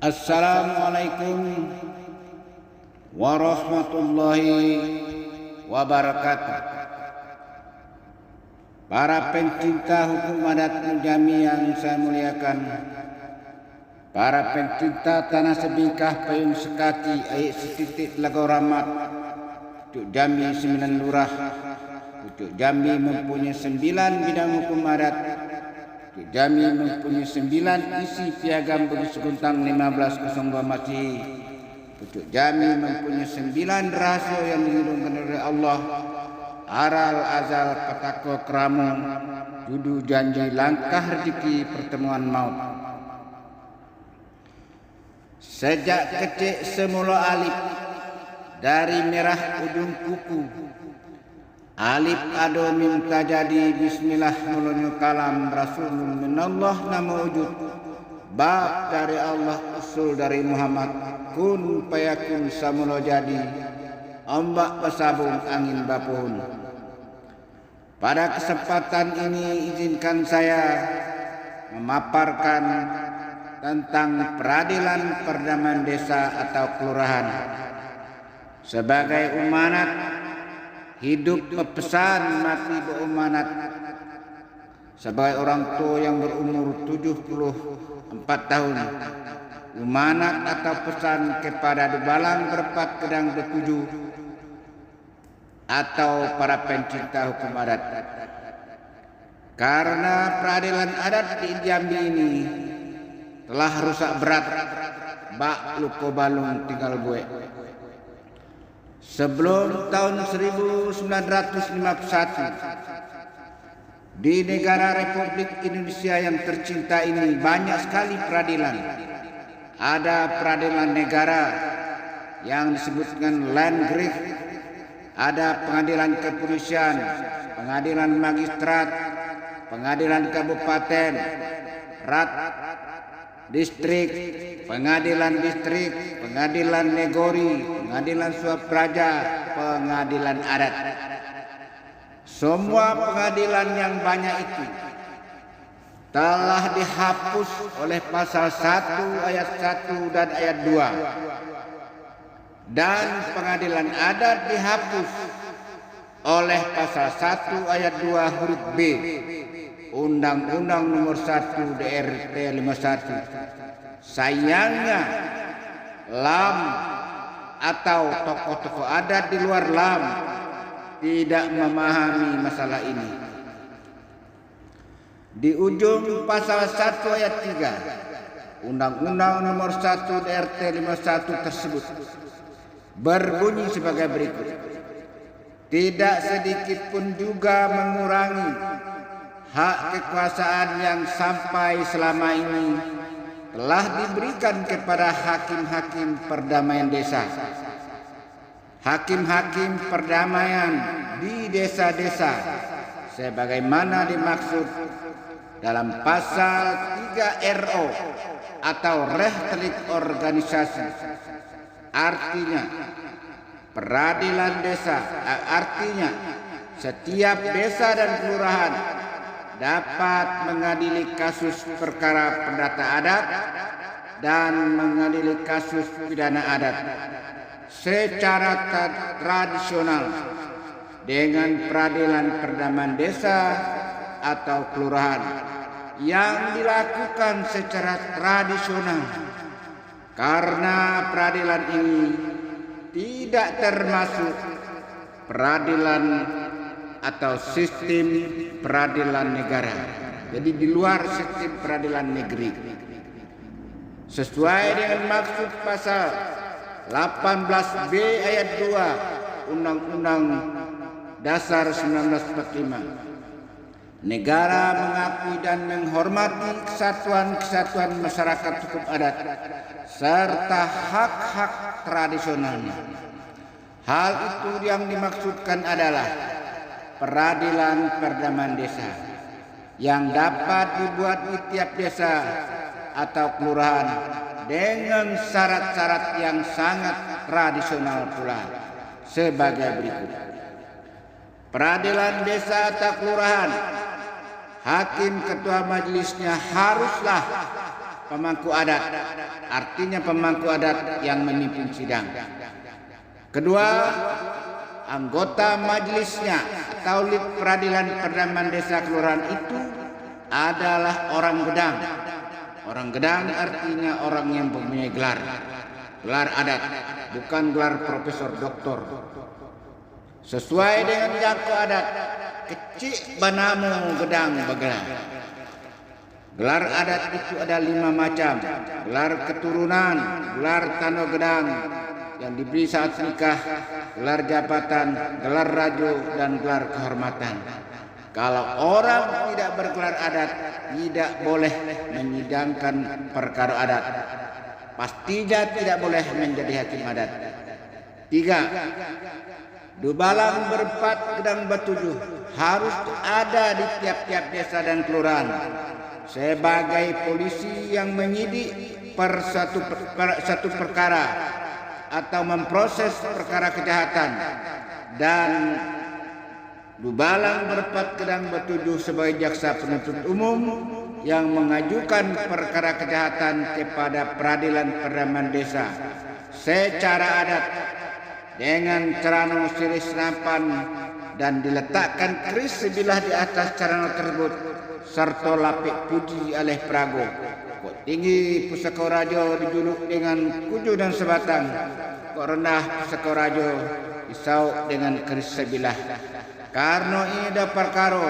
Assalamualaikum warahmatullahi wabarakatuh. Para pencinta hukum adat Nujami yang saya muliakan, para pencinta tanah Sebingkah Payung Sekati Ayik Setitik Lagau Rahmat, Pucuk Jambi 9 lurah. Pucuk Jambi mempunyai 9 bidang hukum adat. Pucuk Jambi mempunyai 9 isi piagam Bugis Guntang 1502 Masehi. Pucuk Jambi mempunyai 9 rahasia yang dilindungi oleh Allah: aral, azal, petako, keramo, judu, janji, langkah rezeki, pertemuan maut. Sejak kecil semula alif, dari merah ujung kuku, alif ado minta jadi, bismillah mulanya kalam, rasulun minallah nama wujud, bab dari Allah, usul dari Muhammad, kun payakun samula jadi, ombak pesabung angin bapun. Pada kesempatan ini izinkan saya memaparkan tentang peradilan perdamaian desa atau kelurahan. Sebagai umanat, hidup pepesan, mati beumanat. Sebagai orang tua yang berumur 74 tahun, umanat atau pesan kepada Dubalang berempat kedang bertujuh atau para pencinta hukum adat. Karena peradilan adat di Jambi ini telah rusak berat, bak luko balung tinggal gue. Sebelum tahun 1951, di negara Republik Indonesia yang tercinta ini banyak sekali peradilan. Ada peradilan negara yang disebutkan Landgericht, ada pengadilan kepolisian, pengadilan magistrat, pengadilan kabupaten, rat distrik, pengadilan distrik, pengadilan negori, pengadilan swapraja, pengadilan adat. Semua pengadilan yang banyak itu telah dihapus oleh pasal 1 ayat 1 dan ayat 2. Dan pengadilan adat dihapus oleh pasal 1 ayat 2 huruf B Undang-Undang Nomor 1 DRT 51. Sayangnya LAM atau tokoh-tokoh adat di luar LAM tidak memahami masalah ini. Di ujung pasal 1 ayat 3 Undang-Undang Nomor 1 DRT 51 tersebut berbunyi sebagai berikut: tidak sedikit pun juga mengurangi hak kekuasaan yang sampai selama ini telah diberikan kepada hakim-hakim perdamaian desa. Hakim-hakim perdamaian di desa-desa sebagaimana dimaksud dalam pasal 3 RO atau Rechtelijk Organisasi. Artinya peradilan desa, artinya setiap desa dan kelurahan dapat mengadili kasus perkara perdata adat dan mengadili kasus pidana adat secara tradisional dengan peradilan perdamaian desa atau kelurahan yang dilakukan secara tradisional. Karena peradilan ini tidak termasuk peradilan atau sistem peradilan negara, jadi di luar sistem peradilan negeri. Sesuai dengan maksud pasal 18B ayat 2 Undang-Undang Dasar 1945, negara mengakui dan menghormati kesatuan-kesatuan masyarakat hukum adat serta hak-hak tradisionalnya. Hal itu yang dimaksudkan adalah peradilan perdamaian desa yang dapat dibuat di tiap desa atau kelurahan dengan syarat-syarat yang sangat tradisional pula sebagai berikut. Peradilan desa atau kelurahan, hakim ketua majelisnya haruslah pemangku adat, artinya pemangku adat yang memimpin sidang. Kedua, anggota majelisnya atau lid peradilan perdamaian desa kelurahan itu adalah orang gedang. Orang gedang artinya orang yang mempunyai gelar adat, bukan gelar profesor doktor. Sesuai dengan jangkau adat, kecik banamu gedang begelar. Gelar adat itu ada 5 macam. Gelar keturunan, gelar tano gedang yang diberi saat nikah, gelar jabatan, gelar rajo, dan gelar kehormatan. Kalau orang tidak bergelar adat, tidak boleh menyidangkan perkara adat. Pastinya tidak boleh menjadi hakim adat. 3. Dubalang berempat gedang bertujuh harus ada di tiap-tiap desa dan kelurahan sebagai polisi yang menyidik satu perkara atau memproses perkara kejahatan, dan dubalang berempat gedang bertujuh sebagai jaksa penuntut umum yang mengajukan perkara kejahatan kepada peradilan perdamaian desa secara adat dengan cerano siri senapan dan diletakkan keris sebilah di atas cerano tersebut serta lapik puji oleh Prago. Kok tinggi pusaka rajo dijuluk dengan kuju dan sebatang, kok rendah pusaka rajo disauk dengan keris sebilah. Karena ini dah perkara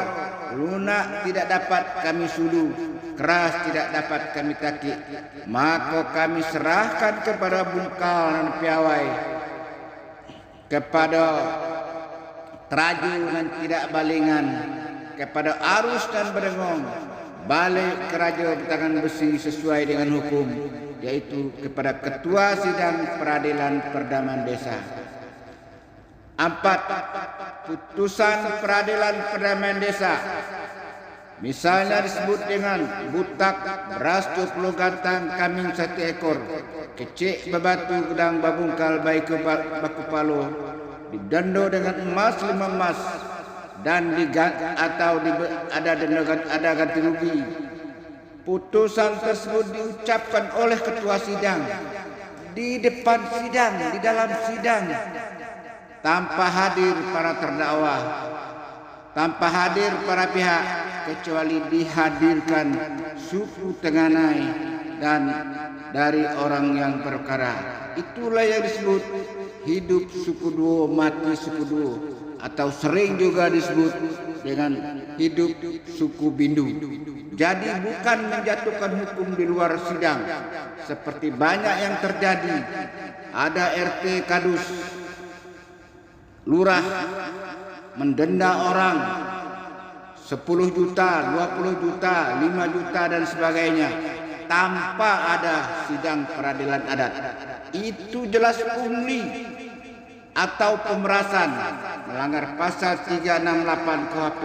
lunak tidak dapat kami sudu, keras tidak dapat kami takik, maka kami serahkan kepada bungkal dan piawai, kepada teraju dan tidak balingan, kepada arus dan berdengong, balik ke raja bertangan besi sesuai dengan hukum, yaitu kepada ketua sidang peradilan perdamaian desa. 4. Putusan peradilan perdamaian desa misalnya disebut dengan butak beras 20 gantang kambing 1 ekor, kecik bebatu gedang babungkal baik baku palo, didenda dengan emas 5 emas dan ada ganti rugi. Putusan tersebut diucapkan oleh ketua sidang di depan sidang, di dalam sidang, tanpa hadir para terdakwa, tanpa hadir para pihak, kecuali dihadirkan suku Tenganai dan dari orang yang perkara. Itulah yang disebut hidup suku duo, mati suku duo, atau sering juga disebut dengan hidup suku bindu. Jadi bukan menjatuhkan hukum di luar sidang seperti banyak yang terjadi. Ada RT kadus, lurah mendenda orang 10 juta, 20 juta, 5 juta dan sebagainya tanpa ada sidang peradilan adat. Itu jelas pungli atau pemerasan, melanggar pasal 368 KUHP,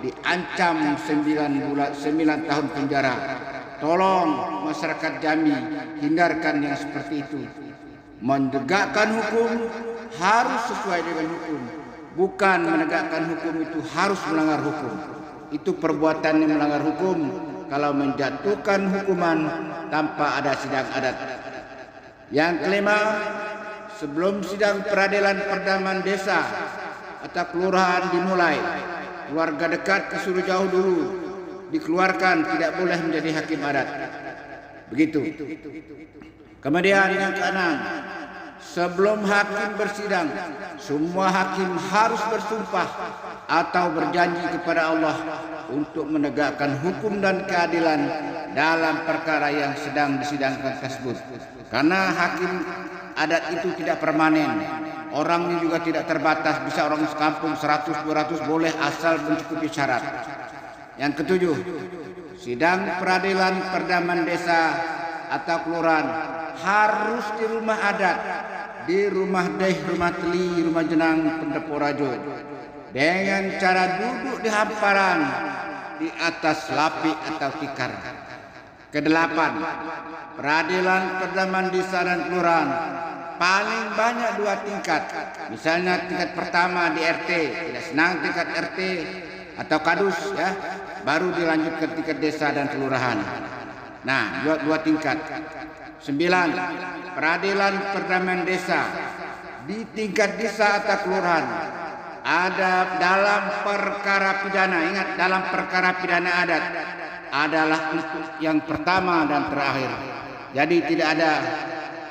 diancam 9 tahun penjara. Tolong masyarakat Jambi hindarkan yang seperti itu. Menegakkan hukum harus sesuai dengan hukum, bukan menegakkan hukum itu harus melanggar hukum. Itu perbuatan yang melanggar hukum kalau menjatuhkan hukuman tanpa ada sidang adat. Yang kelima, sebelum sidang peradilan perdamaian desa atau kelurahan dimulai, keluarga dekat kesuruh jauh dulu dikeluarkan, tidak boleh menjadi hakim adat. Begitu. Kemudian yang keenam, sebelum hakim bersidang, semua hakim harus bersumpah atau berjanji kepada Allah untuk menegakkan hukum dan keadilan dalam perkara yang sedang disidangkan tersebut. Karena hakim adat itu tidak permanen, orangnya juga tidak terbatas, bisa orang sekampung 100-200 boleh asal mencukupi syarat. Yang ketujuh, sidang peradilan perdamaian desa atau kelurahan harus di rumah adat, di rumah deh, rumah teli, rumah jenang, pendepo rajo, dengan cara duduk di hamparan di atas lapik atau tikar. Kedelapan, peradilan perdamaian desa dan kelurahan paling banyak 2 tingkat. Misalnya tingkat pertama di RT, tidak senang tingkat RT atau kadus, ya, baru dilanjut ke tingkat desa dan kelurahan. Nah, dua tingkat. 9. Peradilan perdamaian desa di tingkat desa atau kelurahan. Ada dalam perkara pidana, ingat, dalam perkara pidana adat adalah untuk yang pertama dan terakhir. Jadi tidak ada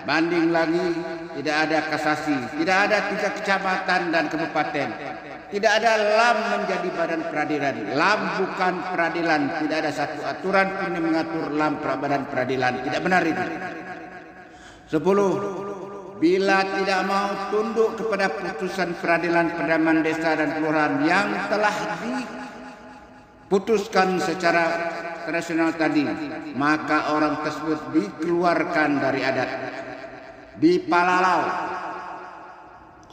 banding lagi, tidak ada kasasi, tidak ada tingkat kecamatan dan kabupaten. Tidak ada LAM menjadi badan peradilan. LAM bukan peradilan. Tidak ada satu aturan pun yang mengatur LAM badan peradilan. Tidak benar itu. 10. Bila tidak mau tunduk kepada putusan peradilan perdamaian desa dan kelurahan yang telah diputuskan secara tradisional tadi, maka orang tersebut dikeluarkan dari adat. Dipalalau.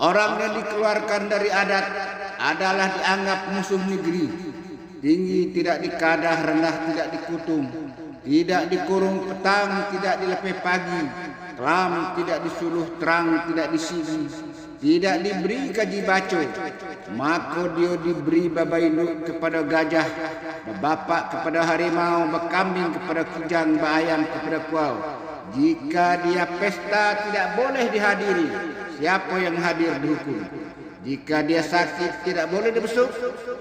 Orang yang dikeluarkan dari adat adalah dianggap musuh negeri. Tinggi tidak dikadah, rendah tidak dikutung, tidak dikurung petang, tidak dilepeh pagi, kelam tidak disuluh, terang tidak disigi, tidak diberi kaji baco, maka dia diberi babai induk kepada gajah, bapak kepada harimau, bekambing kepada kujang, bayam kepada kuau. Jika dia pesta tidak boleh dihadiri, siapa yang hadir dihukum. Jika dia sakit tidak boleh dibesuk,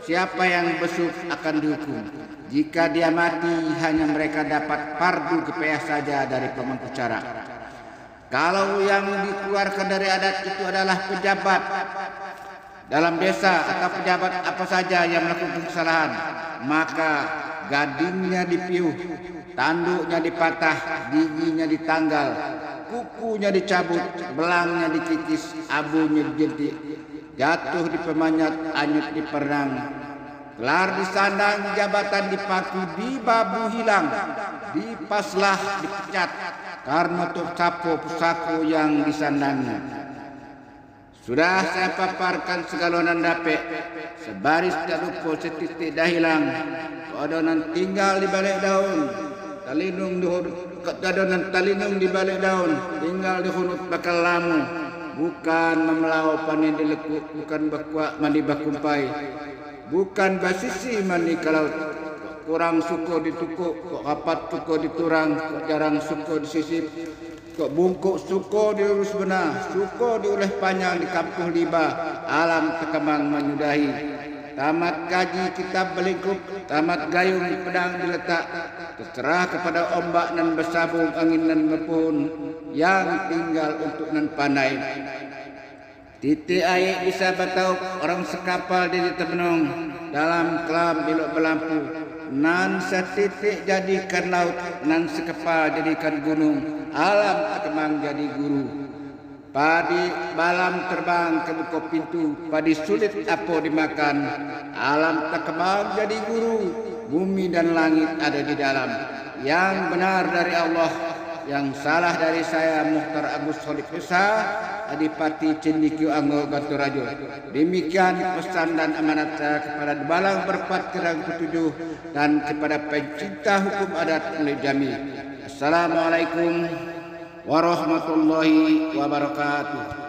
siapa yang besuk akan dihukum. Jika dia mati, hanya mereka dapat fardu kifayah saja dari pemangku cara. Kalau yang dikeluarkan dari adat itu adalah pejabat dalam desa atau pejabat apa saja yang melakukan kesalahan, maka gadingnya dipiuh, tanduknya dipatah, giginya ditanggal, kukunya dicabut, belangnya dikikis, abunya dijentik, jatuh di pemanyat, anyut di perang, gelar disandang, jabatan dipaki, dibabu hilang, dipaslah, dipecat karena tercapo pusako yang disandangnya. Sudah saya paparkan segalonan dapet, sebaris tidak lupa, setitik dah hilang. Adonan tinggal di balik daun, talinung di balik daun, tinggal di hunut bakal lamu. Bukan memelau panen dilekuk, bukan bakuak mandi bakumpai, bukan basisi mandi kalau kurang suko ditukuk, kok rapat suko diturang, kok jarang suko disisip, kok bungkuk suko diurus benar, suko diuleh panjang di kampung liba, alam terkembang menyudahi. Tamat gaji kitab belingkup, tamat gayung pedang diletak, terserah kepada ombak nan bersabung, angin nan mepun, yang tinggal untuk nan pandai. Titik air bisa batauk, orang sekapal di terbenung, dalam kelam bilok berlampu, nan setitik jadikan laut, nan sekepal jadikan gunung, alam terkembang jadi guru. Padi balam terbang ke buka pintu, padi sulit apa dimakan, alam terkembang jadi guru, bumi dan langit ada di dalam. Yang benar dari Allah, yang salah dari saya Muhtar Agus Solik Esa, Adipati Cendikiu Anggo Gaturajo. Demikian pesan dan amanat saya kepada Balang Berpat Kerang Ketujuh dan kepada pencinta hukum adat Mulai Jami. Assalamualaikum warahmatullahi wabarakatuh.